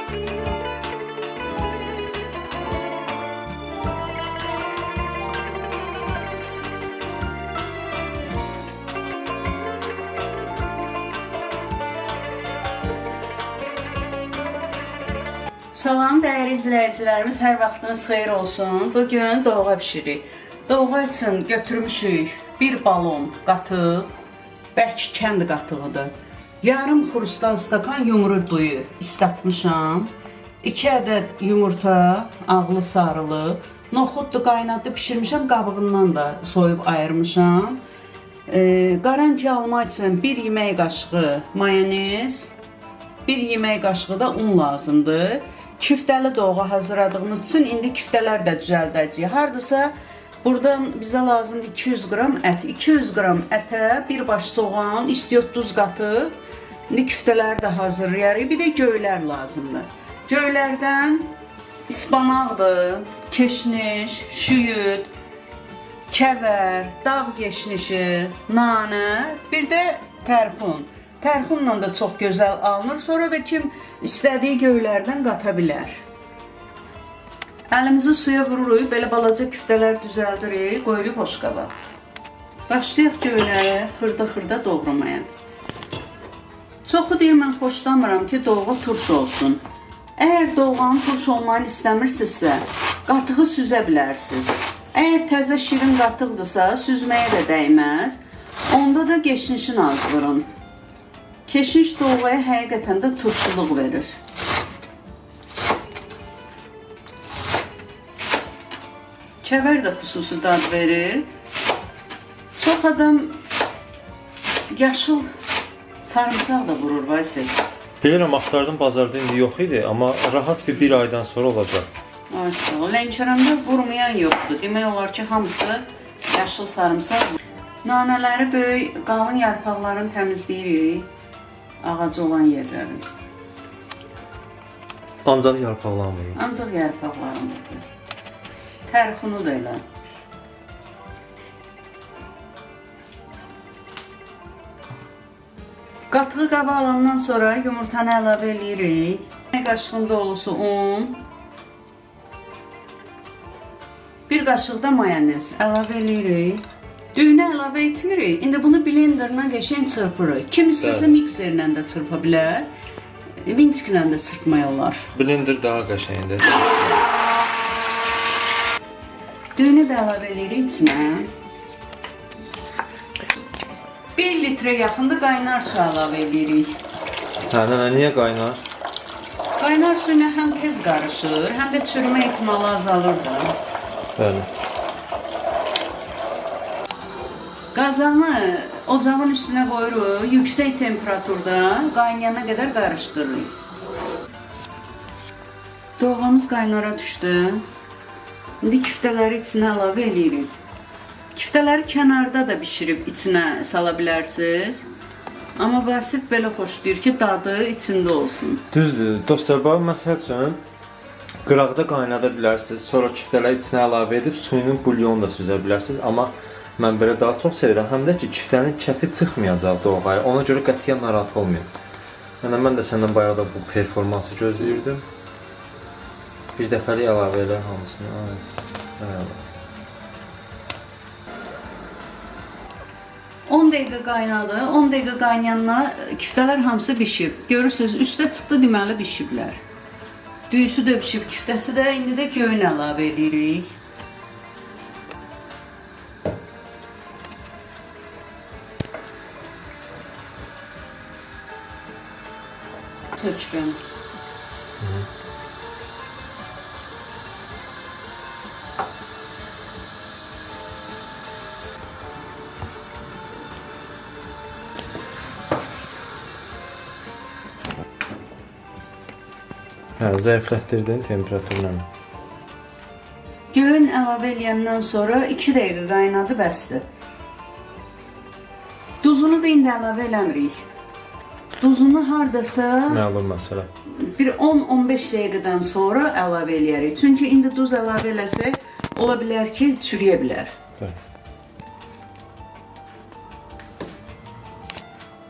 Salam dəyərli izləyicilərimiz, hər vaxtınız xeyir olsun. Bugün doğğa bişiririk. Doğğa üçün götürmüşük bir balon qatıq, bəlkə kənd qatığıdır. Yarım xrustal stakan yumru duyu islatmışam. 2 ədəd yumurta, ağlı sarılı, noxuddu qaynadıb pişirmişəm, qabığından da soyub ayırmışam. Qarantiya almaq üçün 1 yemək qaşığı mayonez, 1 yemək qaşığı da un lazımdır. Küftəli doğğa hazırladığımız üçün indi küftələr də düzəldəcəyik. Hardasa buradan bizə lazımdır 200 qram ət. 200 qram ətə bir baş soğan, istiot duz qatıb. İndi küftələri də hazırlayarıq. Bir də göylər lazımdır. Göylərdən ispanaqdır, keşniş, şüyüd, kəvər, dağ keşnişi, nanə, bir də tərxun. Tərxunla da çox gözəl alınır. Sonra da kim istədiyi göylərdən qata bilər. Əlimizi suya vururuq, belə balaca küftələr düzəldirik, qoyuruq boşqaba. Başlayaq göyləri xırda-xırda doğramaya. Çoxu deyir, mən xoşlamıram ki, doğğa turş olsun. Əgər doğğanın turş olmayını istəmirsinizsə, qatığı süzə bilərsiniz. Əgər təzə şirin qatıqdırsa, süzməyə də dəyməz. Onda da keşnişin az vurun. Keşniş doğğaya həqiqətən də turşuluq verir. Kəvər də xüsusi dad verir. Çox adam yaşıl sarımsaq da vurur, Vaysel. Bilirəm, axtardım, bazarda indi yox idi, amma rahat bir aydan sonra olacaq. Lənkəranda vurmayan yoxdur. Demək olar ki, hamısı yaşıl sarımsaq vurur. Nanələri böyük, qalın yarpaqlarını təmizləyirik. Ağacı olan yerləri. Ancaq yarpaqlanmır. Ancaq yarpaqlarını. Tərxunu da elə. Qatığı qaba alandan sonra yumurtanı əlavə edirik. Bir qaşıq dolusu un. Bir qaşıq da mayonez əlavə edirik. Düyünə əlavə etmirik. İndi bunu blenderla qəşəng çırpırıq. Kim istəsə mikserlə də çırpa bilər. Vinçiklə də çırpmaq olar. Blender daha qəşəngdir. Düyünü də əlavə edirik içinə. 1 litrə yaxında qaynar su əlavə edirik. Nənə, niyə qaynar? Qaynar su ilə həm tez qarışır, həm də çürümə ehtimalı azalır da. Bəli. Qazanı ocağın üstünə qoyuruq, yüksək temperaturda qaynayana qədər qarışdırırıq. Doğğamız qaynara düşdü. İndi küftələri içinə əlavə edirik. Küftələri kənarda da bişirib içinə sala bilərsiniz. Amma Vasif belə xoşlayır ki, dadı içində olsun. Düzdür, dostlar, bax, məsəl üçün qıraqda qaynada bilərsiniz, sonra küftələri içinə əlavə edib suyunu bulyon da süzə bilərsiniz. Amma mən belə daha çox sevirəm, həm də ki, küftənin kəti çıxmayacaq doğğaya, ona görə qətiyyən narahat olmayın. Yəni, mən də səndən bayağı da bu performansı gözləyirdim. Bir dəfəlik əlavə elə hamısını. 10 dəqiqə qaynadı, 10 dəqiqə qaynayanla küftələr hamısı bişib. Görürsünüz, üstə çıxdı, deməli bişiblər. Düyüsü də bişib, küftəsi də, indi də göyünü əlavə edirik. Tökbən. Hə, zəiflətdirdin temperaturla. Göyün əlavə eləyəndən sonra 2 dəqiqə qaynadı, bəsdir. Duzunu da indi əlavə eləmirik. Duzunu hardasa Məlum məsələ. bir 10-15 dəqiqədən sonra əlavə eləyərik. Çünki indi duz əlavə eləsək, ola bilər ki, çürüyə bilər.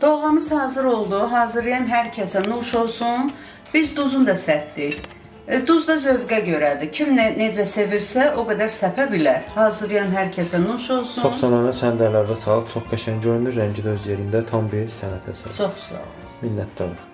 Doğğamız hazır oldu. Hazırlayan hər kəsə nuş olsun. Biz duzunu da səpdik. Duz da zövqə görədir. Kim necə sevirsə, o qədər səpə bilər. Hazırlayan hər kəsə nuş olsun. Çox sonana sən də əlavə sağ. Çox qəşəng görünür, rəngi də öz yerində, tam bir sənət əsəri. Çox sağ ol. Minnətdarıq.